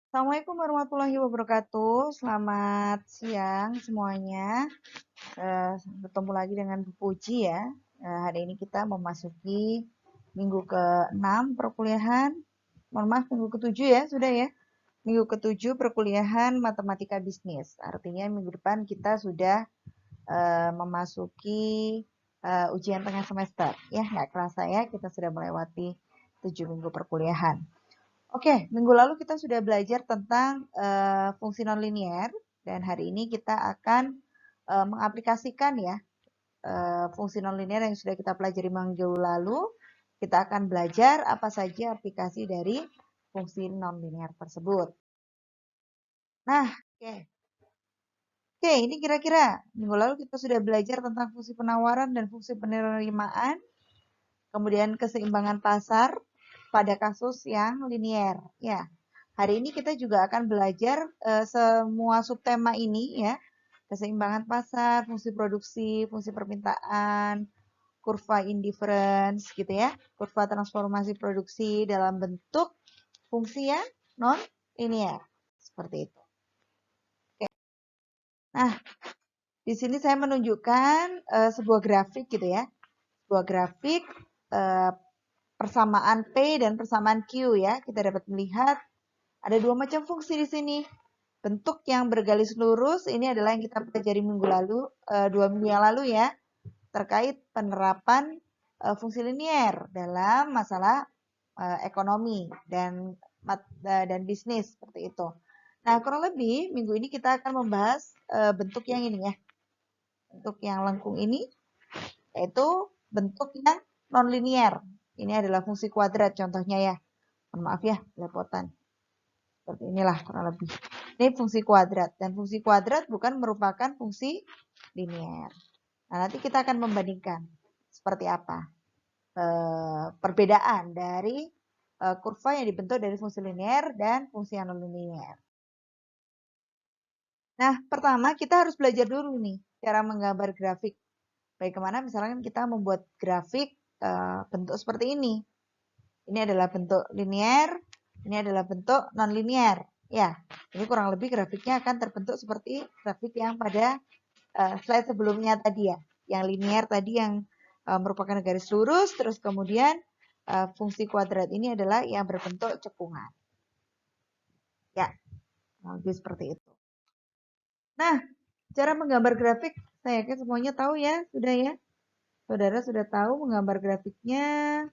Assalamualaikum warahmatullahi wabarakatuh. Selamat siang semuanya. Bertemu lagi dengan Bu Puji ya. Hari ini kita memasuki minggu ke-6 perkuliahan. Mohon maaf, minggu ke-7 ya, sudah ya. Minggu ke-7 perkuliahan matematika bisnis. Artinya minggu depan kita sudah memasuki ujian tengah semester. Ya, nggak kerasa ya, kita sudah melewati 7 minggu perkuliahan. Oke, minggu lalu kita sudah belajar tentang fungsi nonlinier dan hari ini kita akan mengaplikasikan ya fungsi nonlinier yang sudah kita pelajari minggu lalu. Kita akan belajar apa saja aplikasi dari fungsi nonlinier tersebut. Nah, oke, ini kira-kira minggu lalu kita sudah belajar tentang fungsi penawaran dan fungsi penerimaan, kemudian keseimbangan pasar pada kasus yang linier. Ya, hari ini kita juga akan belajar semua subtema ini ya, keseimbangan pasar, fungsi produksi, fungsi permintaan, kurva indifference gitu ya, kurva transformasi produksi dalam bentuk fungsi yang non linear seperti itu. Oke. Nah, di sini saya menunjukkan sebuah grafik gitu ya, sebuah grafik persamaan P dan persamaan Q ya. Kita dapat melihat ada dua macam fungsi di sini. Bentuk yang bergaris lurus ini adalah yang kita pelajari minggu lalu, 2 minggu yang lalu ya, terkait penerapan fungsi linier dalam masalah ekonomi dan bisnis seperti itu. Nah, kurang lebih minggu ini kita akan membahas bentuk yang ini ya, bentuk yang lengkung ini, yaitu bentuk yang nonlinier. Ini adalah fungsi kuadrat contohnya ya. Mohon maaf ya, belepotan. Seperti inilah kurang lebih. Ini fungsi kuadrat. Dan fungsi kuadrat bukan merupakan fungsi linier. Nah, nanti kita akan membandingkan seperti apa perbedaan dari kurva yang dibentuk dari fungsi linier dan fungsi non-linier. Nah, pertama kita harus belajar dulu nih cara menggambar grafik. Bagaimana misalkan kita membuat grafik bentuk seperti ini. Ini adalah bentuk linier, ini adalah bentuk non-linier. Ya, ini kurang lebih grafiknya akan terbentuk seperti grafik yang pada slide sebelumnya tadi ya. Yang linier tadi yang merupakan garis lurus, terus kemudian fungsi kuadrat ini adalah yang berbentuk cekungan. Ya, lebih seperti itu. Nah, cara menggambar grafik, saya yakin semuanya tahu ya, sudah ya. Saudara sudah tahu menggambar grafiknya.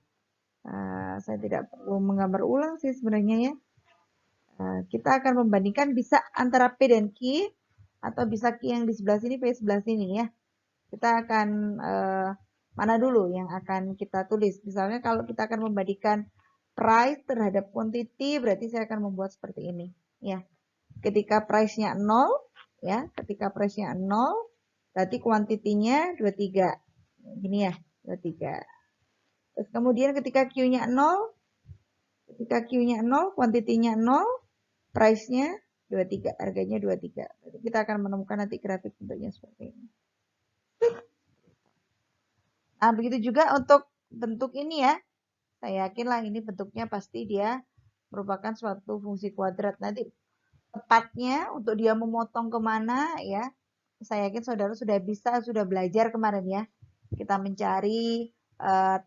Saya tidak perlu menggambar ulang sih sebenarnya ya. Kita akan membandingkan bisa antara P dan Q, atau bisa Q yang di sebelah sini, P sebelah sini ya. Kita akan mana dulu yang akan kita tulis. Misalnya kalau kita akan membandingkan price terhadap quantity, berarti saya akan membuat seperti ini. Ya, ketika price-nya 0, ya, ketika price-nya 0, berarti quantity-nya 23. Gini ya, 23. Terus kemudian ketika Q-nya 0, quantity-nya 0, price-nya 23, harganya 23. Jadi kita akan menemukan nanti grafik bentuknya seperti ini. Nah, begitu juga untuk bentuk ini ya. Saya yakinlah ini bentuknya pasti dia merupakan suatu fungsi kuadrat. Nanti tepatnya untuk dia memotong kemana ya, saya yakin saudara sudah belajar kemarin ya. Kita mencari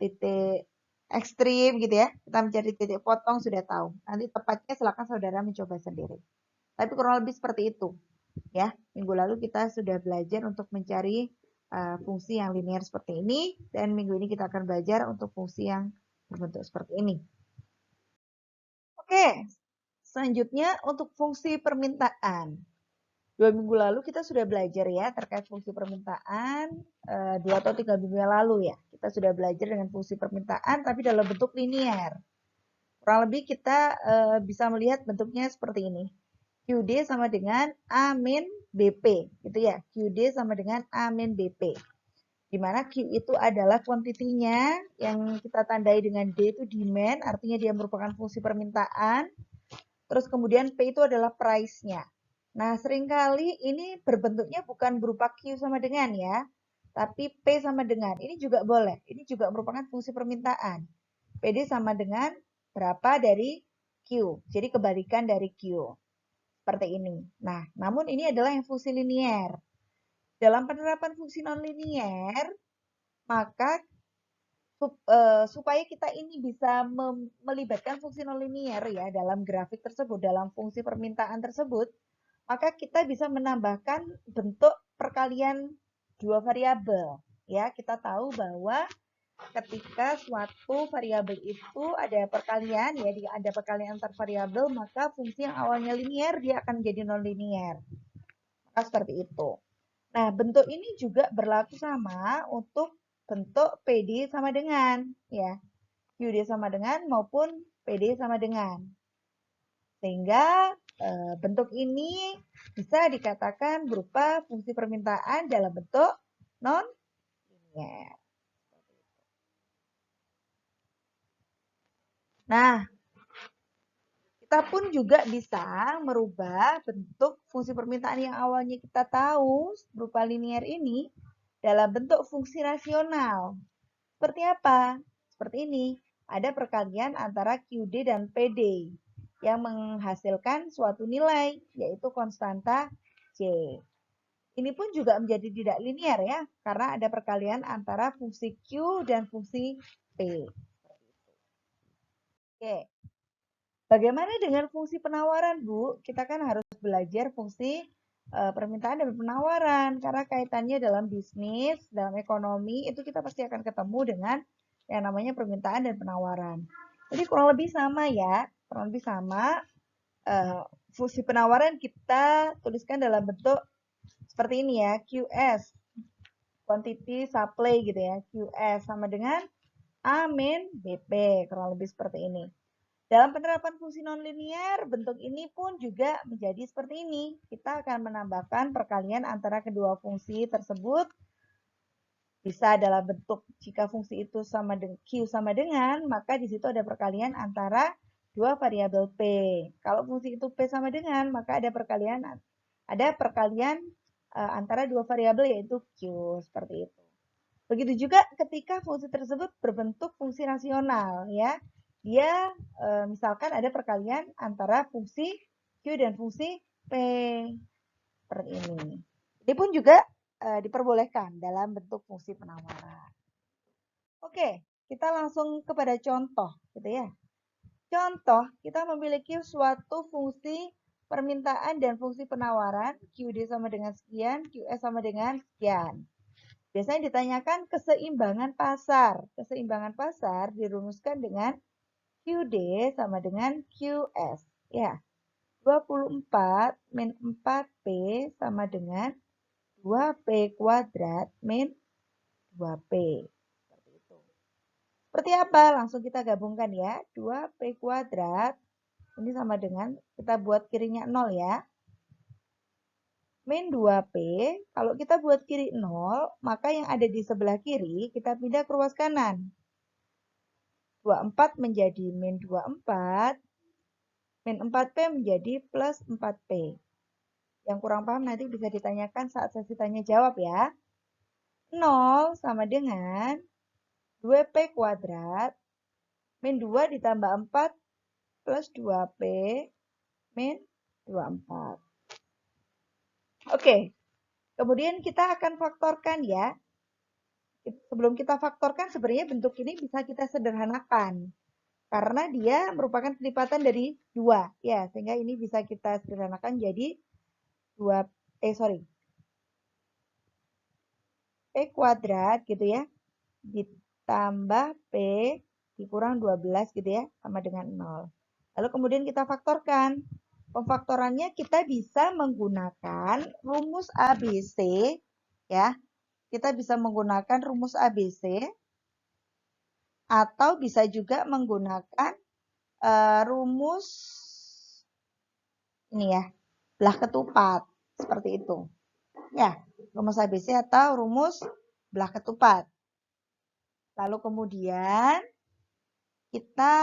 titik ekstrim gitu ya. Kita mencari titik potong sudah tahu. Nanti tepatnya silakan saudara mencoba sendiri. Tapi kurang lebih seperti itu. Ya, minggu lalu kita sudah belajar untuk mencari fungsi yang linear seperti ini, dan minggu ini kita akan belajar untuk fungsi yang berbentuk seperti ini. Oke, selanjutnya untuk fungsi permintaan. 2 minggu lalu kita sudah belajar ya terkait fungsi permintaan, 2 atau 3 minggu yang lalu ya. Kita sudah belajar dengan fungsi permintaan tapi dalam bentuk linear. Kurang lebih kita bisa melihat bentuknya seperti ini. QD sama dengan A min BP, gitu ya. QD sama dengan A min BP. Di mana Q itu adalah kuantitinya, yang kita tandai dengan D itu demand, artinya dia merupakan fungsi permintaan. Terus kemudian P itu adalah price-nya. Nah, seringkali ini berbentuknya bukan berupa Q sama dengan ya, tapi P sama dengan. Ini juga boleh. Ini juga merupakan fungsi permintaan. PD sama dengan berapa dari Q. Jadi kebalikan dari Q. Seperti ini. Nah, namun ini adalah yang fungsi linier. Dalam penerapan fungsi nonlinier, maka supaya kita ini bisa melibatkan fungsi nonlinier ya dalam grafik tersebut, dalam fungsi permintaan tersebut, maka kita bisa menambahkan bentuk perkalian dua variabel. Ya, kita tahu bahwa ketika suatu variabel itu ada perkalian, ya, ada perkalian antar variabel, maka fungsi yang awalnya linier dia akan menjadi nonlinier. Maka seperti itu. Nah, bentuk ini juga berlaku sama untuk bentuk PD sama dengan, ya. QD sama dengan maupun PD sama dengan. Sehingga bentuk ini bisa dikatakan berupa fungsi permintaan dalam bentuk non-linier. Nah, kita pun juga bisa merubah bentuk fungsi permintaan yang awalnya kita tahu berupa linier ini dalam bentuk fungsi rasional. Seperti apa? Seperti ini. Ada perkalian antara QD dan PD yang menghasilkan suatu nilai, yaitu konstanta C. Ini pun juga menjadi tidak linier ya, karena ada perkalian antara fungsi Q dan fungsi P. Oke. Bagaimana dengan fungsi penawaran, Bu? Kita kan harus belajar fungsi permintaan dan penawaran, karena kaitannya dalam bisnis, dalam ekonomi, itu kita pasti akan ketemu dengan yang namanya permintaan dan penawaran. Jadi kurang lebih sama ya, kurang lebih sama. Fungsi penawaran kita tuliskan dalam bentuk seperti ini ya, QS, quantity supply gitu ya, QS sama dengan A min BP, kurang lebih seperti ini. Dalam penerapan fungsi nonlinier, bentuk ini pun juga menjadi seperti ini. Kita akan menambahkan perkalian antara kedua fungsi tersebut. Bisa dalam bentuk jika fungsi itu sama dengan Q sama dengan, maka di situ ada perkalian antara dua variabel P. Kalau fungsi itu P sama dengan, maka ada perkalian antara dua variabel yaitu Q, seperti itu. Begitu juga ketika fungsi tersebut berbentuk fungsi rasional ya. Dia misalkan ada perkalian antara fungsi Q dan fungsi P. Seperti ini. Ini pun juga diperbolehkan dalam bentuk fungsi penawaran. Oke, kita langsung kepada contoh gitu ya. Contoh, kita memiliki suatu fungsi permintaan dan fungsi penawaran, QD sama dengan sekian, QS sama dengan sekian. Biasanya ditanyakan keseimbangan pasar. Keseimbangan pasar dirumuskan dengan QD sama dengan QS. Ya, 24 min 4P sama dengan 2P kuadrat min 2P. Seperti itu. Seperti apa? Langsung kita gabungkan ya. 2P kuadrat ini sama dengan, kita buat kirinya 0 ya. Min 2P, kalau kita buat kiri 0, maka yang ada di sebelah kiri kita pindah ke ruas kanan. 24 menjadi min 24, min 4P menjadi plus 4P. Yang kurang paham nanti bisa ditanyakan saat sesi tanya jawab ya. 0 sama dengan 2P kuadrat, min 2 ditambah 4 plus 2P, min 24. Oke, kemudian kita akan faktorkan ya. Sebelum kita faktorkan, sebenarnya bentuk ini bisa kita sederhanakan. Karena dia merupakan kelipatan dari 2. Ya, sehingga ini bisa kita sederhanakan jadi P kuadrat gitu ya. Ditambah P dikurang 12 gitu ya. Sama dengan 0. Lalu kemudian kita faktorkan. Pemfaktorannya kita bisa menggunakan rumus ABC ya. Kita bisa menggunakan rumus ABC atau bisa juga menggunakan rumus ini ya, belah ketupat seperti itu. Ya, rumus ABC atau rumus belah ketupat. Lalu kemudian kita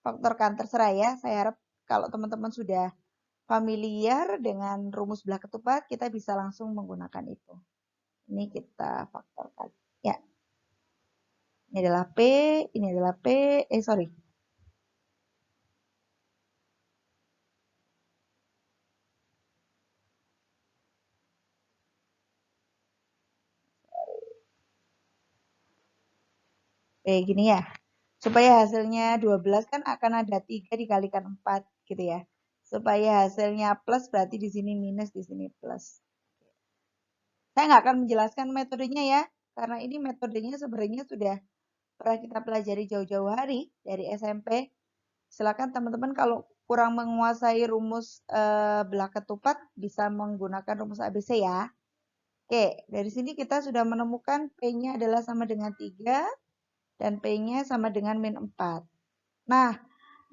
faktorkan, terserah ya. Saya harap kalau teman-teman sudah familiar dengan rumus belah ketupat, kita bisa langsung menggunakan itu. Ini kita faktorkan. Ya. Ini adalah P, ini adalah P, Kayak gini ya. Supaya hasilnya 12 kan akan ada 3 dikalikan 4 gitu ya. Supaya hasilnya plus berarti di sini minus, di sini plus. Saya nggak akan menjelaskan metodenya ya, karena ini metodenya sebenarnya sudah pernah kita pelajari jauh-jauh hari dari SMP. Silakan teman-teman kalau kurang menguasai rumus belah ketupat bisa menggunakan rumus ABC ya. Oke, dari sini kita sudah menemukan P-nya adalah sama dengan 3 dan P-nya sama dengan min 4. Nah,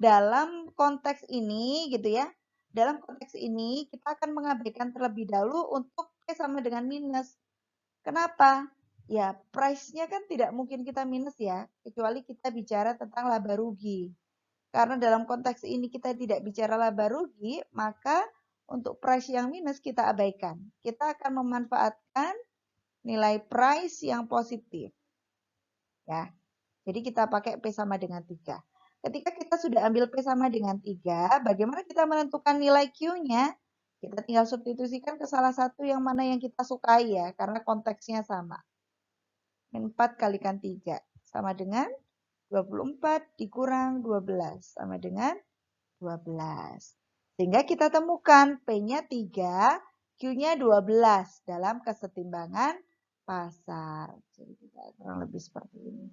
dalam konteks ini gitu ya, dalam konteks ini kita akan mengabaikan terlebih dahulu untuk P sama dengan minus. Kenapa? Ya, price-nya kan tidak mungkin kita minus ya, kecuali kita bicara tentang laba rugi. Karena dalam konteks ini kita tidak bicara laba rugi, maka untuk price yang minus kita abaikan. Kita akan memanfaatkan nilai price yang positif. Ya. Jadi kita pakai P sama dengan 3. Ketika kita sudah ambil P sama dengan 3, bagaimana kita menentukan nilai Q-nya? Kita tinggal substitusikan ke salah satu yang mana yang kita sukai ya, karena konteksnya sama. Min 4 kalikan 3 sama dengan 24 dikurang 12 sama dengan 12. Sehingga kita temukan P-nya 3, Q-nya 12 dalam kesetimbangan pasar. Jadi kita kurang lebih seperti ini.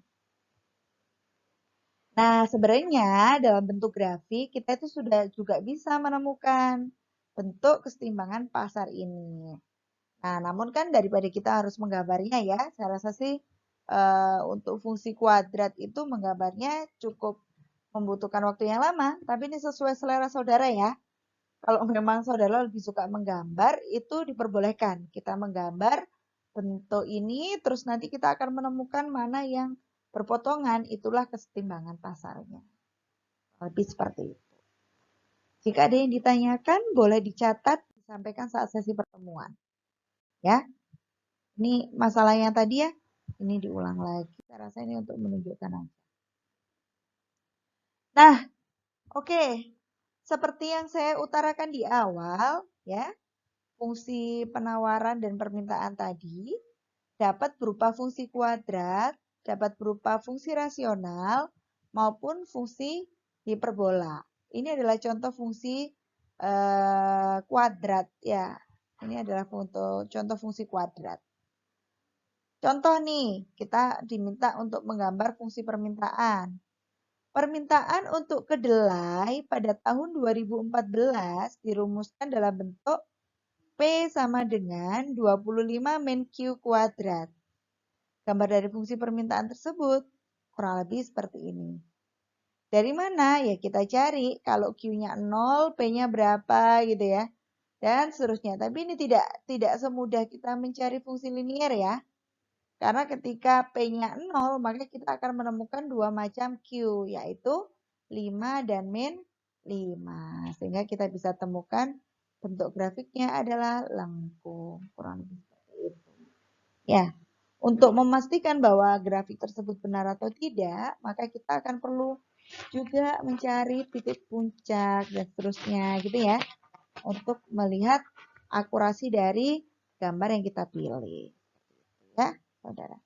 Nah, sebenarnya dalam bentuk grafik kita itu sudah juga bisa menemukan bentuk kesetimbangan pasar ini. Nah, namun kan daripada kita harus menggambarnya ya, saya rasa sih untuk fungsi kuadrat itu menggambarnya cukup membutuhkan waktu yang lama, tapi ini sesuai selera saudara ya. Kalau memang saudara lebih suka menggambar, itu diperbolehkan. Kita menggambar bentuk ini, terus nanti kita akan menemukan mana yang berpotongan, itulah kesetimbangan pasarnya. Lebih seperti itu. Jika ada yang ditanyakan, boleh dicatat, disampaikan saat sesi pertemuan. Ya, ini masalah yang tadi ya, ini diulang lagi. Saya rasa ini untuk menunjukkan aja. Nah, oke. Seperti yang saya utarakan di awal, ya, fungsi penawaran dan permintaan tadi dapat berupa fungsi kuadrat, dapat berupa fungsi rasional, maupun fungsi hiperbola. Ini adalah contoh fungsi kuadrat ya. Ini adalah contoh fungsi kuadrat. Contoh nih, kita diminta untuk menggambar fungsi permintaan. Permintaan untuk kedelai pada tahun 2014 dirumuskan dalam bentuk P sama dengan 25 min Q kuadrat. Gambar dari fungsi permintaan tersebut kurang lebih seperti ini. Dari mana? Ya kita cari. Kalau Q-nya 0, P-nya berapa gitu ya. Dan seterusnya. Tapi ini tidak semudah kita mencari fungsi linier ya. Karena ketika P-nya 0, maka kita akan menemukan dua macam Q, yaitu 5 dan min 5. Sehingga kita bisa temukan bentuk grafiknya adalah lengkung. Kurang lebih seperti itu. Ya, untuk memastikan bahwa grafik tersebut benar atau tidak, maka kita akan perlu juga mencari titik puncak dan seterusnya gitu ya. Untuk melihat akurasi dari gambar yang kita pilih. Ya, saudara.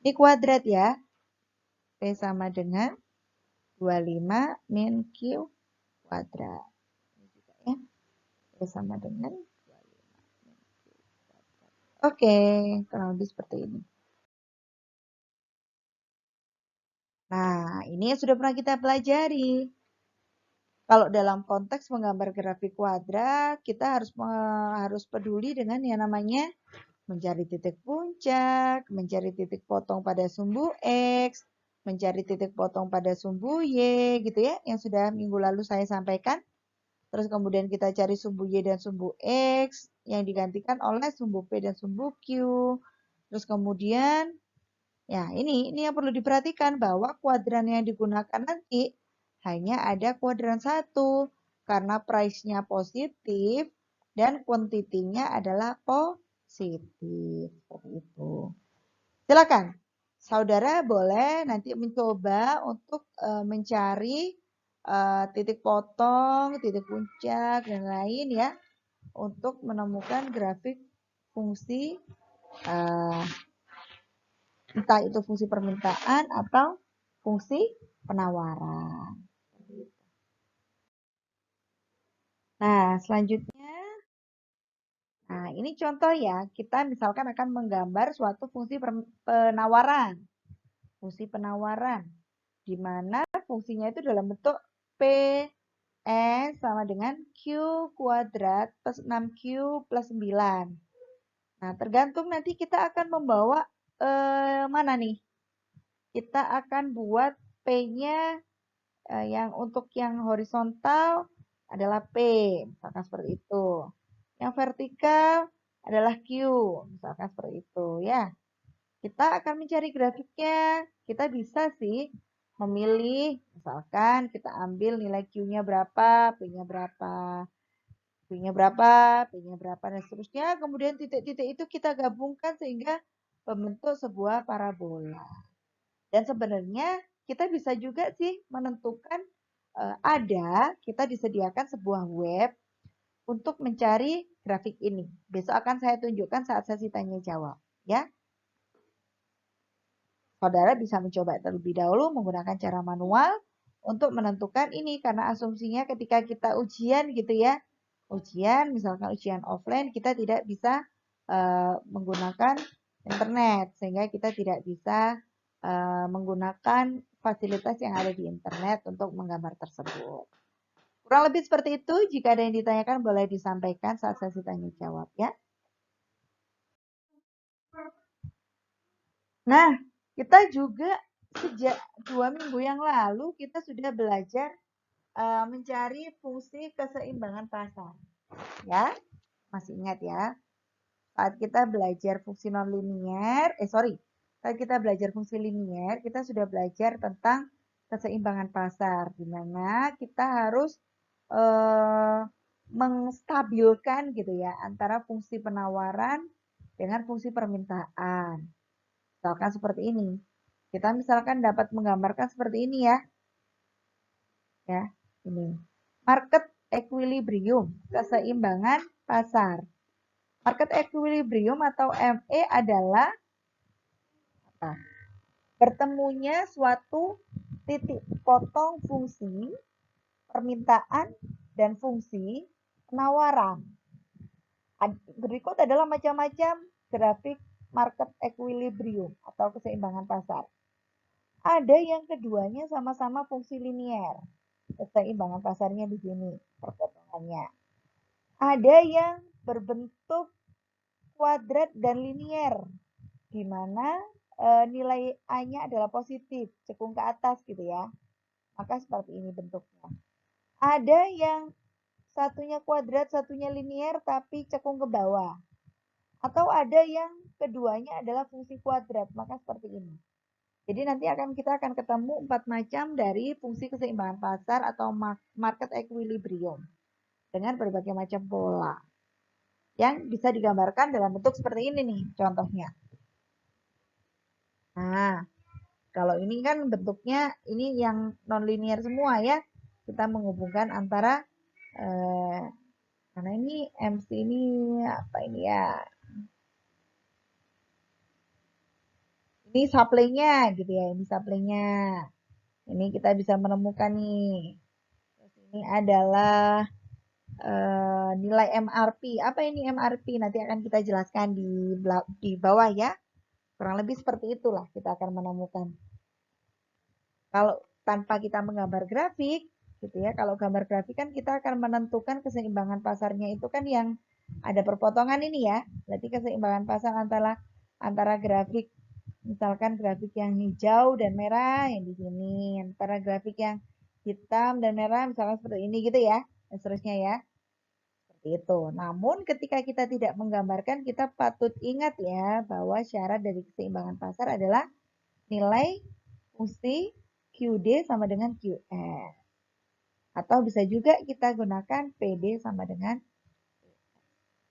Ini kuadrat ya. P sama dengan 25 min Q kuadrat. Ini juga ya. P sama dengan 25 min Q kuadrat. Oke, kurang lebih seperti ini. Nah, ini yang sudah pernah kita pelajari. Kalau dalam konteks menggambar grafik kuadrat, kita harus peduli dengan yang namanya mencari titik puncak, mencari titik potong pada sumbu X, mencari titik potong pada sumbu Y, gitu ya, yang sudah minggu lalu saya sampaikan. Terus kemudian kita cari sumbu Y dan sumbu X, yang digantikan oleh sumbu P dan sumbu Q. Terus kemudian, ya ini yang perlu diperhatikan bahwa kuadran yang digunakan nanti hanya ada kuadran 1, karena price-nya positif dan quantity-nya adalah positif. Seperti itu. Silakan, saudara boleh nanti mencoba untuk mencari titik potong, titik puncak, dan lain ya, untuk menemukan grafik fungsi Entah itu fungsi permintaan atau fungsi penawaran. Nah, selanjutnya, nah ini contoh ya, kita misalkan akan menggambar suatu fungsi penawaran. Fungsi penawaran, di mana fungsinya itu dalam bentuk P S sama dengan Q kuadrat plus 6Q plus 9. Nah, tergantung nanti kita akan membawa mana nih? Kita akan buat P-nya yang untuk yang horizontal adalah P, misalkan seperti itu. Yang vertikal adalah Q, misalkan seperti itu ya. Kita akan mencari grafiknya. Kita bisa sih memilih, misalkan kita ambil nilai Q-nya berapa, P-nya berapa, P-nya berapa, P-nya berapa, dan seterusnya. Kemudian titik-titik itu kita gabungkan sehingga membentuk sebuah parabola. Dan sebenarnya kita bisa juga sih menentukan kita disediakan sebuah web untuk mencari grafik ini. Besok akan saya tunjukkan saat sesi tanya jawab, ya. Saudara bisa mencoba terlebih dahulu menggunakan cara manual untuk menentukan ini karena asumsinya ketika kita ujian gitu ya. Ujian, misalkan ujian offline, kita tidak bisa menggunakan internet sehingga kita tidak bisa menggunakan fasilitas yang ada di internet untuk menggambar tersebut. Kurang lebih seperti itu. Jika ada yang ditanyakan boleh disampaikan saat sesi tanya jawab ya. Nah, kita juga sejak 2 minggu yang lalu kita sudah belajar mencari fungsi keseimbangan pasar. Ya, masih ingat ya? Saat kita belajar fungsi nonlinier, saat kita belajar fungsi linier, kita sudah belajar tentang keseimbangan pasar, di mana kita harus menstabilkan gitu ya antara fungsi penawaran dengan fungsi permintaan. Misalkan seperti ini. Kita misalkan dapat menggambarkan seperti ini ya. Ya, ini. Market equilibrium, keseimbangan pasar. Market equilibrium atau ME adalah apa? Bertemunya suatu titik potong fungsi permintaan dan fungsi penawaran. Berikut adalah macam-macam grafik market equilibrium atau keseimbangan pasar. Ada yang keduanya sama-sama fungsi linier. Keseimbangan pasarnya di sini, perpotongannya. Ada yang berbentuk kuadrat dan linier, di mana nilai A-nya adalah positif, cekung ke atas gitu ya. Maka seperti ini bentuknya. Ada yang satunya kuadrat, satunya linier, tapi cekung ke bawah. Atau ada yang keduanya adalah fungsi kuadrat, maka seperti ini. Jadi nanti kita akan ketemu 4 macam dari fungsi keseimbangan pasar atau market equilibrium dengan berbagai macam pola yang bisa digambarkan dalam bentuk seperti ini nih contohnya. Nah, kalau ini kan bentuknya ini yang nonlinear semua ya. Kita menghubungkan antara karena ini MC ini apa ini ya? Ini supply-nya gitu ya, ini supply-nya. Ini kita bisa menemukan nih. Terus ini adalah nilai MRP. Apa ini MRP? Nanti akan kita jelaskan di bawah ya. Kurang lebih seperti itulah kita akan menemukan. Kalau tanpa kita menggambar grafik, gitu ya. Kalau gambar grafik kan kita akan menentukan keseimbangan pasarnya itu kan yang ada perpotongan ini ya. Berarti keseimbangan pasar antara grafik misalkan grafik yang hijau dan merah yang di sini, antara grafik yang hitam dan merah misalkan seperti ini gitu ya. Dan seterusnya ya. Seperti itu. Namun ketika kita tidak menggambarkan, kita patut ingat ya bahwa syarat dari keseimbangan pasar adalah nilai fungsi QD sama dengan QS. Atau bisa juga kita gunakan PD sama dengan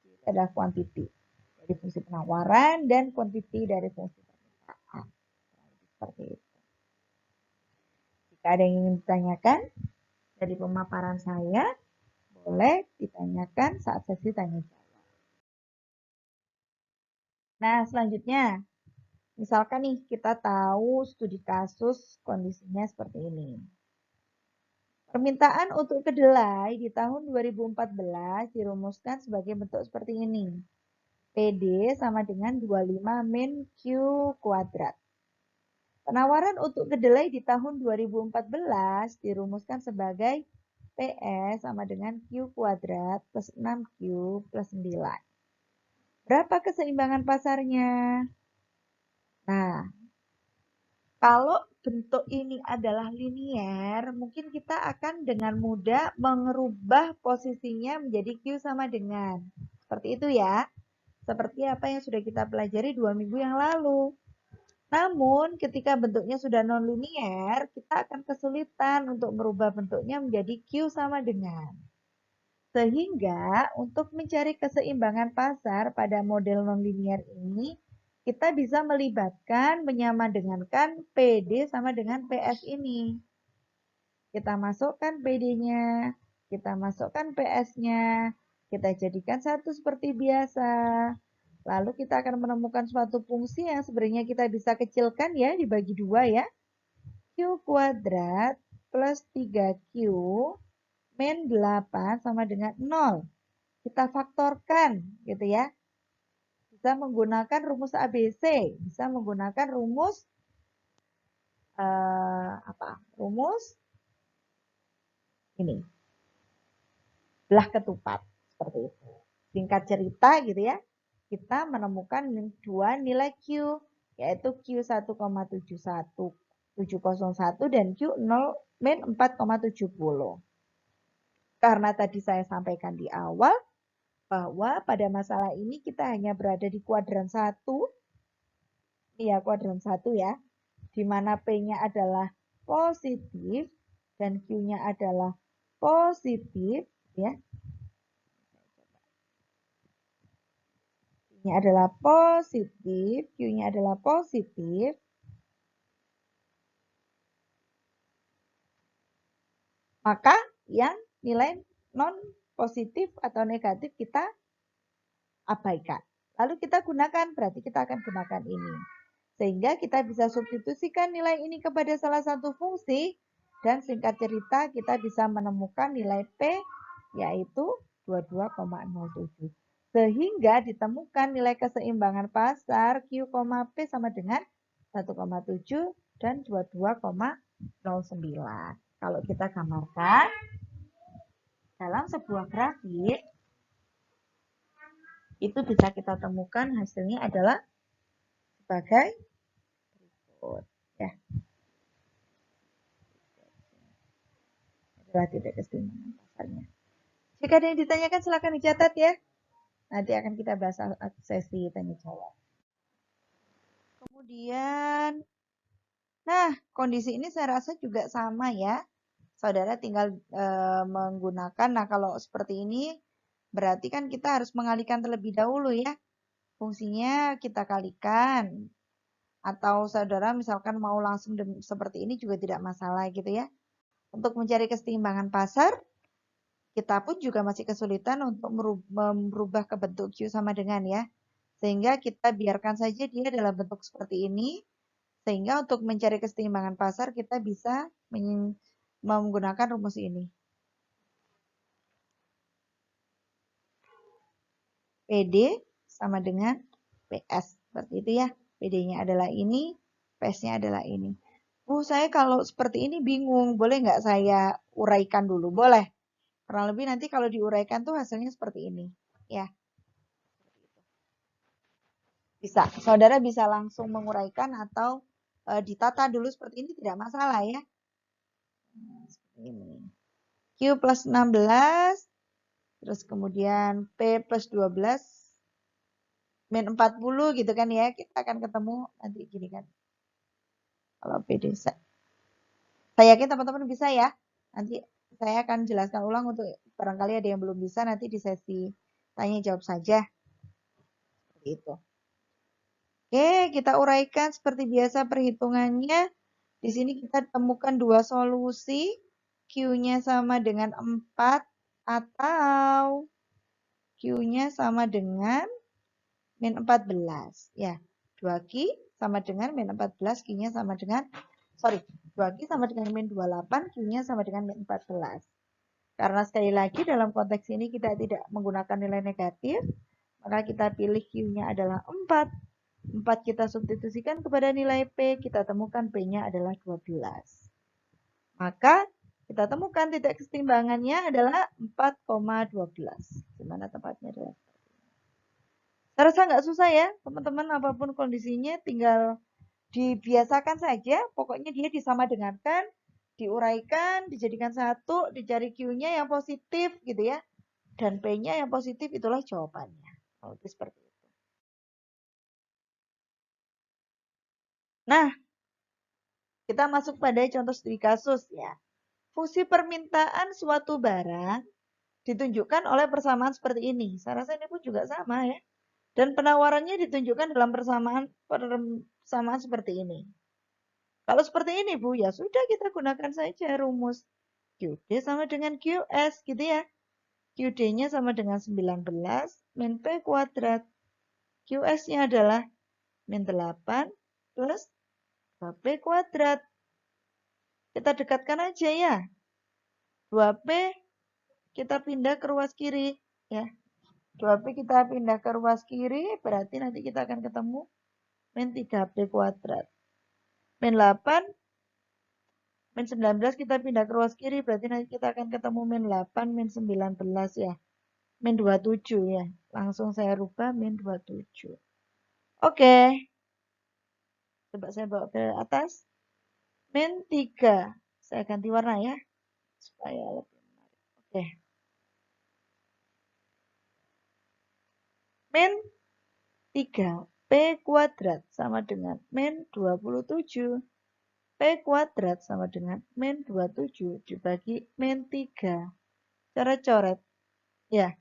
itu adalah quantity dari fungsi penawaran dan quantity dari fungsi permintaan. Seperti itu. Jika ada yang ingin ditanyakan dari pemaparan saya, boleh ditanyakan saat sesi tanya jawab. Nah, selanjutnya Misalkan nih, kita tahu studi kasus kondisinya seperti ini. Permintaan untuk kedelai di tahun 2014 dirumuskan sebagai bentuk seperti ini. PD sama dengan 25 min Q kuadrat. Penawaran untuk kedelai di tahun 2014 dirumuskan sebagai PS sama dengan Q kuadrat plus 6Q plus 9. Berapa keseimbangan pasarnya? Nah, kalau bentuk ini adalah linier, mungkin kita akan dengan mudah mengubah posisinya menjadi Q sama dengan. Seperti itu ya. Seperti apa yang sudah kita pelajari 2 minggu yang lalu. Namun, ketika bentuknya sudah nonlinier, kita akan kesulitan untuk merubah bentuknya menjadi Q sama dengan. Sehingga, untuk mencari keseimbangan pasar pada model nonlinier ini, kita bisa melibatkan, menyamadengannkan PD sama dengan PS ini. Kita masukkan PD-nya, kita masukkan PS-nya, kita jadikan satu seperti biasa. Lalu kita akan menemukan suatu fungsi yang sebenarnya kita bisa kecilkan ya, dibagi dua ya. Q kuadrat plus 3Q min 8 sama dengan 0. Kita faktorkan gitu ya. Bisa menggunakan rumus ABC, bisa menggunakan rumus rumus ini. Belah ketupat seperti itu. Singkat cerita gitu ya. Kita menemukan dua nilai Q, yaitu Q1,701 dan Q0 min 4,70. Karena tadi saya sampaikan di awal, bahwa pada masalah ini kita hanya berada di kuadran 1, iya kuadran 1 ya, di mana P-nya adalah positif dan Q-nya adalah positif ya. Q-nya adalah positif, Q-nya adalah positif. Maka yang nilai non positif atau negatif kita abaikan. Lalu kita gunakan, berarti kita akan gunakan ini. Sehingga kita bisa substitusikan nilai ini kepada salah satu fungsi, dan singkat cerita kita bisa menemukan nilai P, yaitu 22,07. Sehingga ditemukan nilai keseimbangan pasar Q, P sama dengan 1,7 dan 22,09. Kalau kita gambarkan dalam sebuah grafik, itu bisa kita temukan hasilnya adalah sebagai berikut. Ya. Adalah titik keseimbangan pasarnya. Jika ada yang ditanyakan silakan dicatat ya. Nanti akan kita bahas sesi tanya jawab. Kemudian, nah kondisi ini saya rasa juga sama ya. Saudara tinggal menggunakan, nah kalau seperti ini berarti kan kita harus mengalihkan terlebih dahulu ya. Fungsinya kita kalikan. Atau saudara misalkan mau langsung seperti ini juga tidak masalah gitu ya. Untuk mencari keseimbangan pasar, kita pun juga masih kesulitan untuk merubah ke bentuk Q sama dengan ya. Sehingga kita biarkan saja dia dalam bentuk seperti ini. Sehingga untuk mencari keseimbangan pasar kita bisa menggunakan rumus ini. PD sama dengan PS. Seperti itu ya. PD-nya adalah ini, PS-nya adalah ini. Saya kalau seperti ini bingung. Boleh nggak saya uraikan dulu? Boleh. Kurang lebih nanti kalau diuraikan tuh hasilnya seperti ini. Ya. Bisa. Saudara bisa langsung menguraikan atau ditata dulu seperti ini tidak masalah ya. Seperti ini. Q plus 16. Terus kemudian P plus 12. Min 40 gitu kan ya. Kita akan ketemu nanti gini kan. Kalau PD. Saya yakin teman-teman bisa ya. Nanti saya akan jelaskan ulang untuk barangkali ada yang belum bisa nanti di sesi tanya jawab saja. Seperti itu. Oke, kita uraikan seperti biasa perhitungannya. Di sini kita temukan dua solusi. Q-nya sama dengan 4 atau Q-nya sama dengan min 14. Ya, 2Q sama dengan min 14, Q-nya sama dengan, 2Q sama dengan min 28, Q-nya sama dengan min 14. Karena sekali lagi dalam konteks ini kita tidak menggunakan nilai negatif, maka kita pilih Q-nya adalah 4. 4 kita substitusikan kepada nilai P, kita temukan P-nya adalah 12. Maka kita temukan titik kesetimbangannya adalah 4,12. Di mana tempatnya adalah. Saya rasa nggak susah ya, teman-teman, apapun kondisinya tinggal dibiasakan saja, pokoknya dia disama dengankan, diuraikan, dijadikan satu, dicari Q-nya yang positif gitu ya. Dan P-nya yang positif, itulah jawabannya. Oke, seperti itu. Nah, kita masuk pada contoh studi kasus ya. Fungsi permintaan suatu barang ditunjukkan oleh persamaan seperti ini. Saya rasa ini pun juga sama ya. Dan penawarannya ditunjukkan dalam persamaan seperti ini. Kalau seperti ini Bu, ya sudah kita gunakan saja rumus QD sama dengan QS gitu ya. QD-nya sama dengan 19 min P kuadrat. QS-nya adalah min 8 plus 2P kuadrat. Kita dekatkan aja ya. 2P kita pindah ke ruas kiri ya. 2P kita pindah ke ruas kiri, berarti nanti kita akan ketemu min 3P kuadrat. Min 8, min 19 kita pindah ke ruas kiri, berarti nanti kita akan ketemu min 8, min 19 ya. Min 27 ya. Langsung saya rubah min 27. Oke. Coba saya bawa ke atas. Min 3. Saya ganti warna ya. Supaya lebih menarik. Oke. Min 3. P kuadrat sama dengan min 27. P kuadrat sama dengan min 27 dibagi min 3. Cara coret. Ya.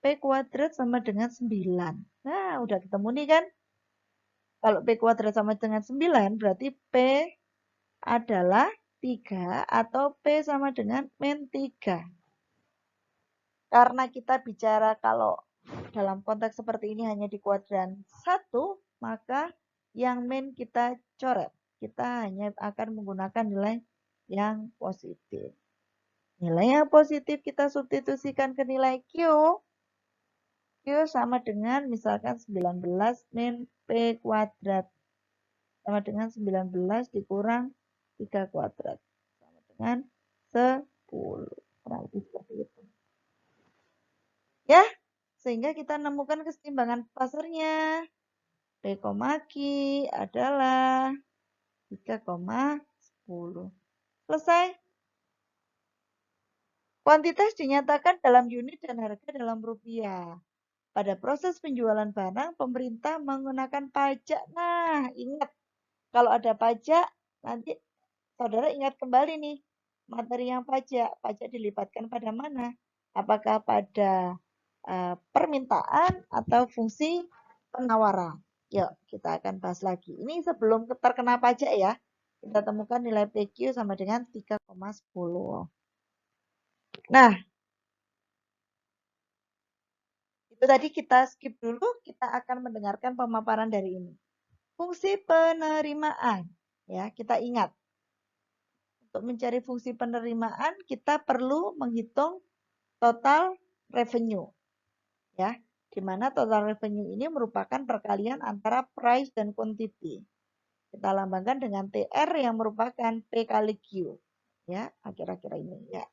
P kuadrat sama dengan 9. Nah, udah ketemu nih kan? Kalau P kuadrat sama dengan 9, berarti P adalah 3 atau P sama dengan min 3. Karena kita bicara kalau dalam konteks seperti ini hanya di kuadran 1, maka yang min kita coret. Kita hanya akan menggunakan nilai yang positif. Nilai yang positif kita substitusikan ke nilai Q. Q sama dengan misalkan 19 min P kuadrat. Sama dengan 19 dikurang 3 kuadrat. Sama dengan 10. Kurang lebih seperti itu. Ya, sehingga kita menemukan kesetimbangan pasarnya. P, Q adalah 3,10. Selesai. Kuantitas dinyatakan dalam unit dan harga dalam rupiah. Pada proses penjualan barang, pemerintah menggunakan pajak. Nah, ingat, kalau ada pajak, nanti saudara ingat kembali nih, materi yang pajak. Pajak dilibatkan pada mana? Apakah pada permintaan atau fungsi penawaran? Yuk, kita akan bahas lagi. Ini sebelum terkena pajak ya. Kita temukan nilai PQ sama dengan 3,10. Nah, itu tadi kita skip dulu, kita akan mendengarkan pemaparan dari ini. Fungsi penerimaan, ya kita ingat. Untuk mencari fungsi penerimaan, kita perlu menghitung total revenue, ya, di mana total revenue ini merupakan perkalian antara price dan quantity. Kita lambangkan dengan TR yang merupakan P kali Q, ya, kira-kira ini, ya.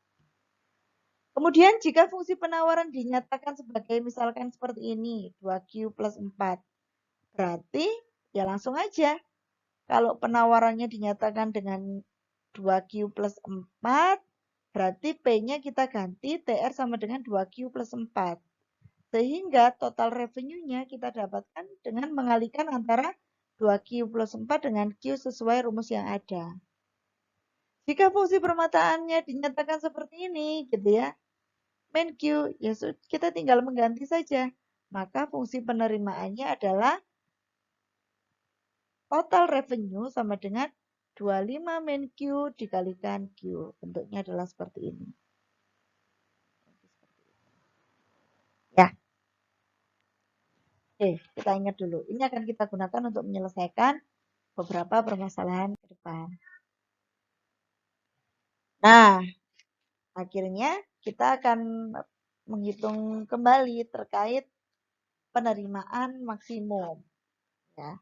Kemudian jika fungsi penawaran dinyatakan sebagai misalkan seperti ini, 2Q plus 4. Berarti ya langsung aja. Kalau penawarannya dinyatakan dengan 2Q plus 4, berarti P-nya kita ganti TR sama dengan 2Q plus 4. Sehingga total revenue-nya kita dapatkan dengan mengalihkan antara 2Q plus 4 dengan Q sesuai rumus yang ada. Jika fungsi permataannya dinyatakan seperti ini, gitu ya, min Q, ya kita tinggal mengganti saja. Maka fungsi penerimaannya adalah total revenue sama dengan 25 min Q dikalikan Q. Bentuknya adalah seperti ini. Ya. Oke, kita ingat dulu. Ini akan kita gunakan untuk menyelesaikan beberapa permasalahan ke depan. Nah, akhirnya kita akan menghitung kembali terkait penerimaan maksimum. Ya.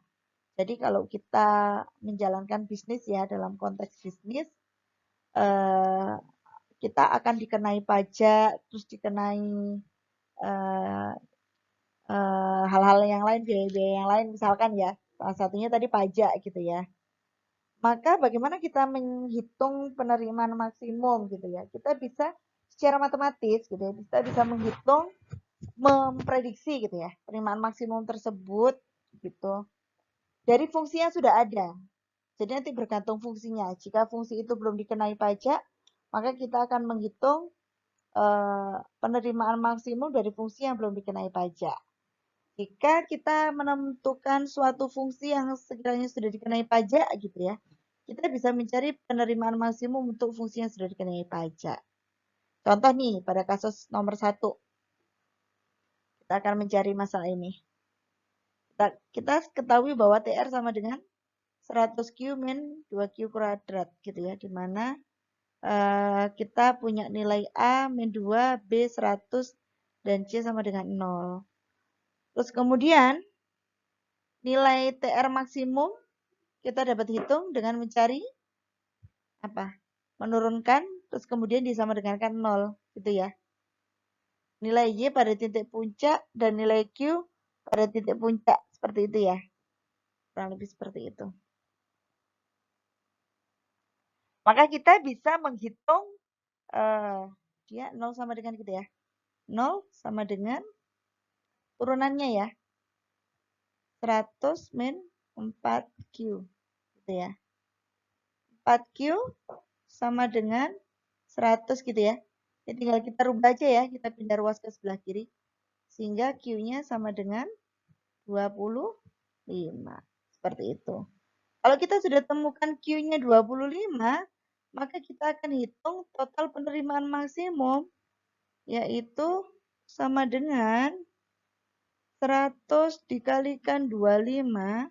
Jadi kalau kita menjalankan bisnis ya dalam konteks bisnis, kita akan dikenai pajak, terus dikenai hal-hal yang lain, biaya-biaya yang lain misalkan ya. Salah satunya tadi pajak gitu ya. Maka bagaimana kita menghitung penerimaan maksimum gitu ya? Kita bisa secara matematis gitu ya, kita bisa menghitung, memprediksi gitu ya, penerimaan maksimum tersebut gitu. Dari fungsi yang sudah ada. Jadi nanti bergantung fungsinya. Jika fungsi itu belum dikenai pajak, maka kita akan menghitung penerimaan maksimum dari fungsi yang belum dikenai pajak. Jika kita menentukan suatu fungsi yang sekiranya sudah dikenai pajak gitu ya, kita bisa mencari penerimaan maksimum untuk fungsi yang sudah dikenai pajak. Contoh nih, pada kasus nomor 1, kita akan mencari masalah ini. Kita ketahui bahwa TR sama dengan 100Q min 2Q kuadrat gitu ya, dimana kita punya nilai A min 2, B 100, dan C sama dengan 0. Terus kemudian nilai TR maksimum kita dapat hitung dengan mencari apa? Menurunkan, terus kemudian disama dengankan 0 gitu ya. Nilai Y pada titik puncak dan nilai Q pada titik puncak, seperti itu ya. Kurang lebih seperti itu. Maka kita bisa menghitung dia 0 sama dengan gitu ya. 0 sama dengan turunannya ya. 100 min 4Q gitu ya. 4Q sama dengan 100 gitu ya. Jadi tinggal kita rubah aja ya, kita pindah ruas ke sebelah kiri. Sehingga Q-nya sama dengan 25. Seperti itu. Kalau kita sudah temukan Q-nya 25, maka kita akan hitung total penerimaan maksimum, yaitu sama dengan 100 dikalikan 25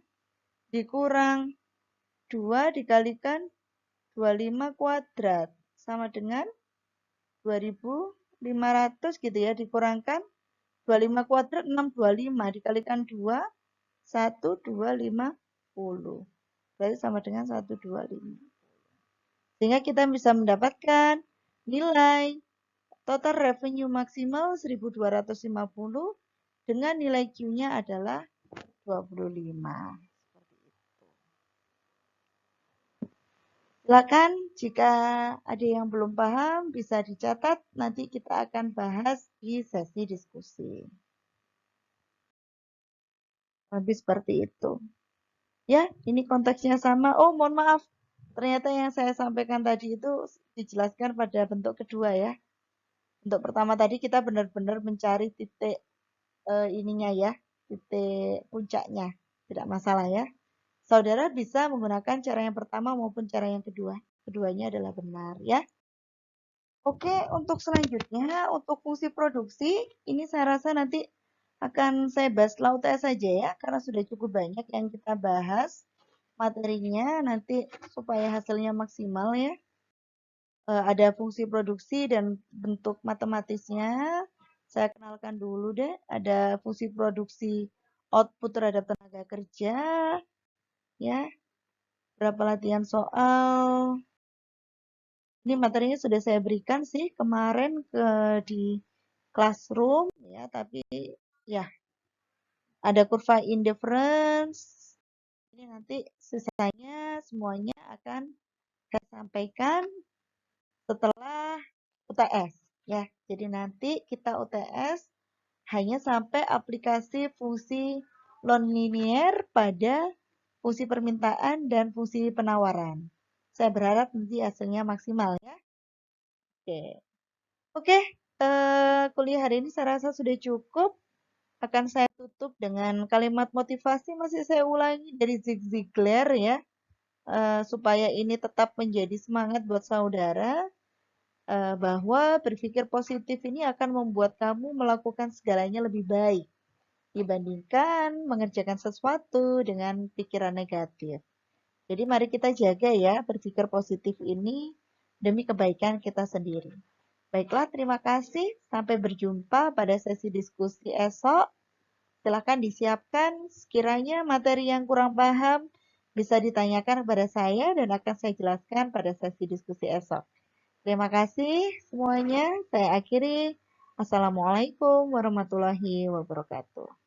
dikurang 2 dikalikan 25 kuadrat sama dengan 2500 gitu ya, dikurangkan 25 kuadrat 625 dikalikan 2 1250. Berarti sama dengan 125. Sehingga kita bisa mendapatkan nilai total revenue maksimal 1250 dengan nilai Q-nya adalah 25. Silakan jika ada yang belum paham bisa dicatat, nanti kita akan bahas di sesi diskusi. Lebih seperti itu. Ya, ini konteksnya sama. Oh, mohon maaf. Ternyata yang saya sampaikan tadi itu dijelaskan pada bentuk kedua ya. Bentuk pertama tadi kita benar-benar mencari titik ininya ya, titik puncaknya. Tidak masalah ya. Saudara bisa menggunakan cara yang pertama maupun cara yang kedua. Keduanya adalah benar ya. Oke, untuk selanjutnya, untuk fungsi produksi, ini saya rasa nanti akan saya bahas setelah UTS saja ya, karena sudah cukup banyak yang kita bahas materinya, nanti supaya hasilnya maksimal ya. Ada fungsi produksi dan bentuk matematisnya. Saya kenalkan dulu deh, ada fungsi produksi output terhadap tenaga kerja, ya. Berapa latihan soal. Ini materinya sudah saya berikan sih kemarin di classroom ya, tapi ya ada kurva indifference. Ini nanti sisanya semuanya akan saya sampaikan setelah UTS ya. Jadi nanti kita UTS hanya sampai aplikasi fungsi non-linear pada fungsi permintaan dan fungsi penawaran. Saya berharap nanti hasilnya maksimal ya. Oke, kuliah hari ini saya rasa sudah cukup. Akan saya tutup dengan kalimat motivasi masih saya ulangi dari Zig Ziglar ya, supaya ini tetap menjadi semangat buat saudara, bahwa berpikir positif ini akan membuat kamu melakukan segalanya lebih baik. dibandingkan mengerjakan sesuatu dengan pikiran negatif. Jadi mari kita jaga ya berpikir positif ini demi kebaikan kita sendiri. Baiklah, terima kasih. Sampai berjumpa pada sesi diskusi esok. Silakan disiapkan sekiranya materi yang kurang paham bisa ditanyakan kepada saya dan akan saya jelaskan pada sesi diskusi esok. Terima kasih semuanya. Saya akhiri. Assalamualaikum warahmatullahi wabarakatuh.